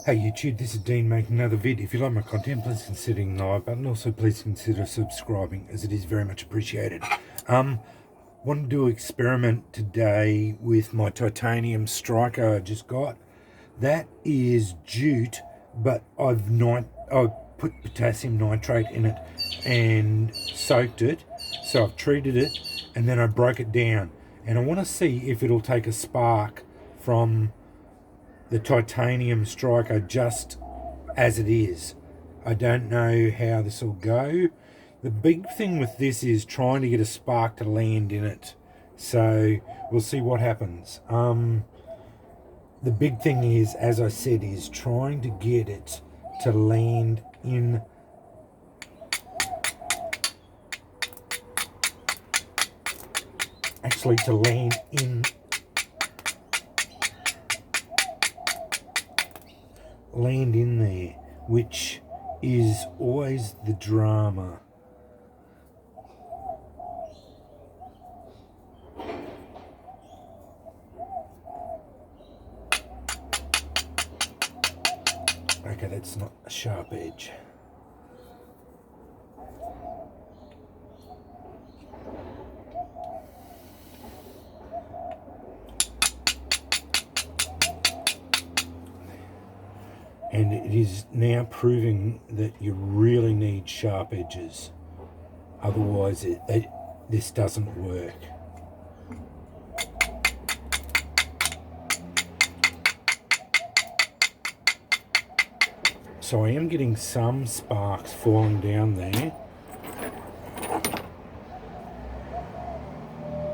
Hey YouTube, this is Dean making another vid. If you like my content, please consider hitting the like button. Also, please consider subscribing, as it is very much appreciated. Want to do an experiment today with my titanium striker I just got. That is jute, but I've put potassium nitrate in it and soaked it. So I've treated it and then I broke it down. And I want to see if it'll take a spark from the titanium striker just as it is. I don't know how this will go. The big thing with this is trying to get a spark to land in it. So we'll see what happens. The big thing is, as I said, is trying to get it to land in land in there, which is always the drama. Okay, that's not a sharp edge. And it is now proving that you really need sharp edges. Otherwise, this doesn't work. So I am getting some sparks falling down there.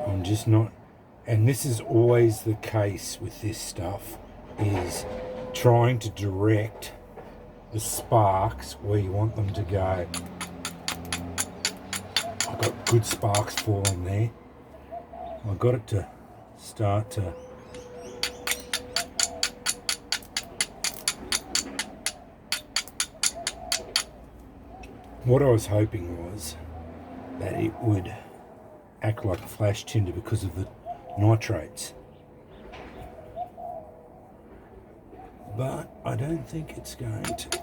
I'm just not, and this is always the case with this stuff, is trying to direct the sparks where you want them to go. I've got good sparks falling there. I got it to start to what I was hoping was that it would act like a flash tinder because of the nitrates. But I don't think it's going to.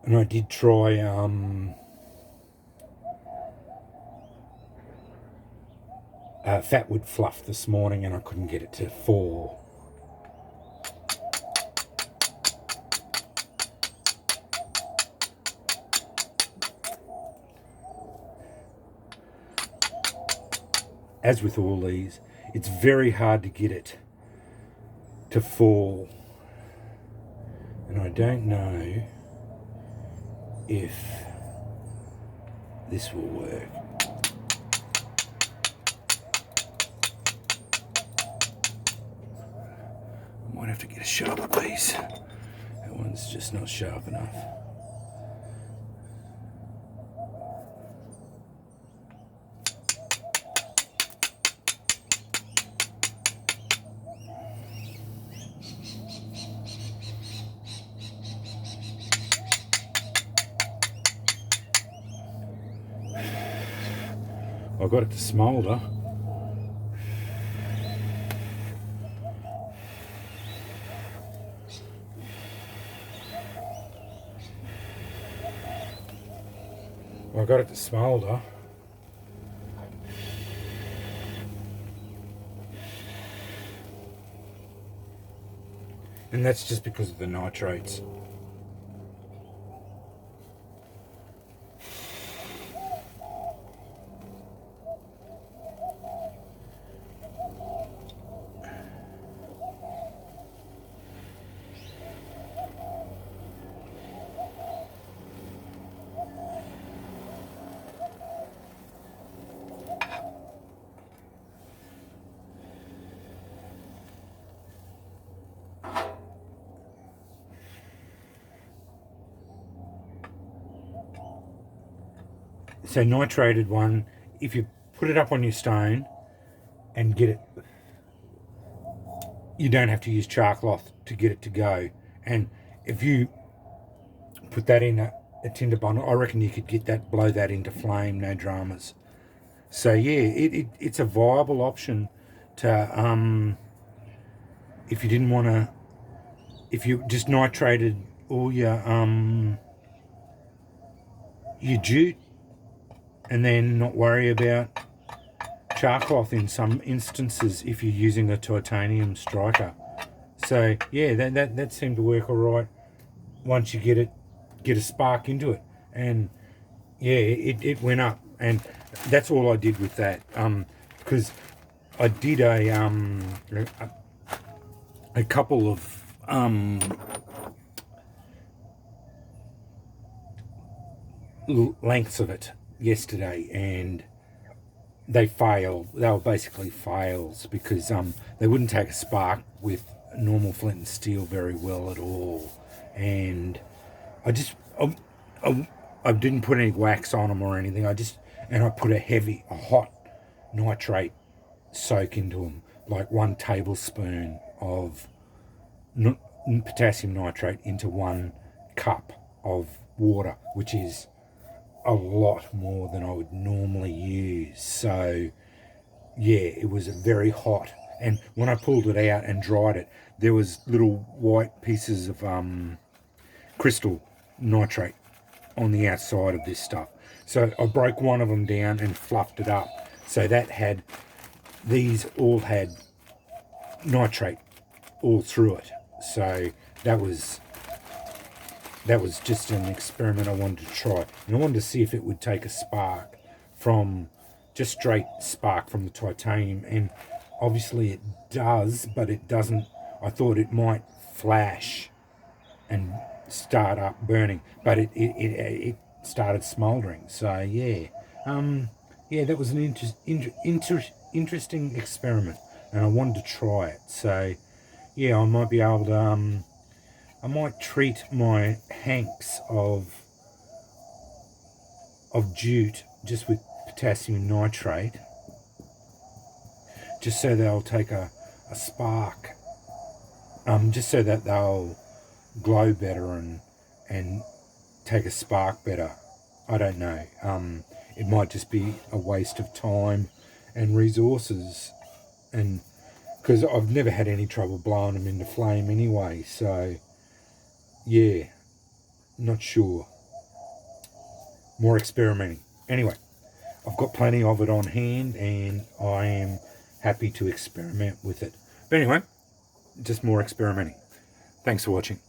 And I did try fatwood fluff this morning and I couldn't get it to fall. As with all these, it's very hard to get it to fall. And I don't know if this will work. I might have to get a sharper piece. That one's just not sharp enough. I got it to smoulder. I got it to smoulder. And that's just because of the nitrates. So nitrated one, if you put it up on your stone and get it, you don't have to use char cloth to get it to go. And if you put that in a tinder bundle. I reckon you could get that, blow that into flame, no dramas. So yeah, it's a viable option to, if you didn't want to, if you just nitrated all your jute and then not worry about char cloth in some instances if you're using a titanium striker. So yeah, that seemed to work all right once you get a spark into it. And yeah, it went up, and that's all I did with that, because I did a couple of lengths of it yesterday, and they failed. They were basically fails because they wouldn't take a spark with normal flint and steel very well at all. And I didn't put any wax on them or anything. I put a hot nitrate soak into them, like 1 tablespoon of potassium nitrate into 1 cup of water, which is a lot more than I would normally use. So yeah, it was very hot, and when I pulled it out and dried it, there was little white pieces of crystal nitrate on the outside of this stuff. So I broke one of them down and fluffed it up, so these all had nitrate all through it. So that was just an experiment I wanted to try, and I wanted to see if it would take a spark from just straight spark from the titanium, and obviously it does, but it doesn't. I thought it might flash and start up burning, but it started smouldering. So yeah, that was an interesting experiment, and I wanted to try it. So yeah, I might be able to I might treat my hanks of jute just with potassium nitrate, just so they'll take a spark, just so that they'll glow better and take a spark better. I don't know. It might just be a waste of time and resources, and because I've never had any trouble blowing them into flame anyway. So yeah, not sure. More experimenting. Anyway, I've got plenty of it on hand, and I am happy to experiment with it. But anyway, just more experimenting. Thanks for watching.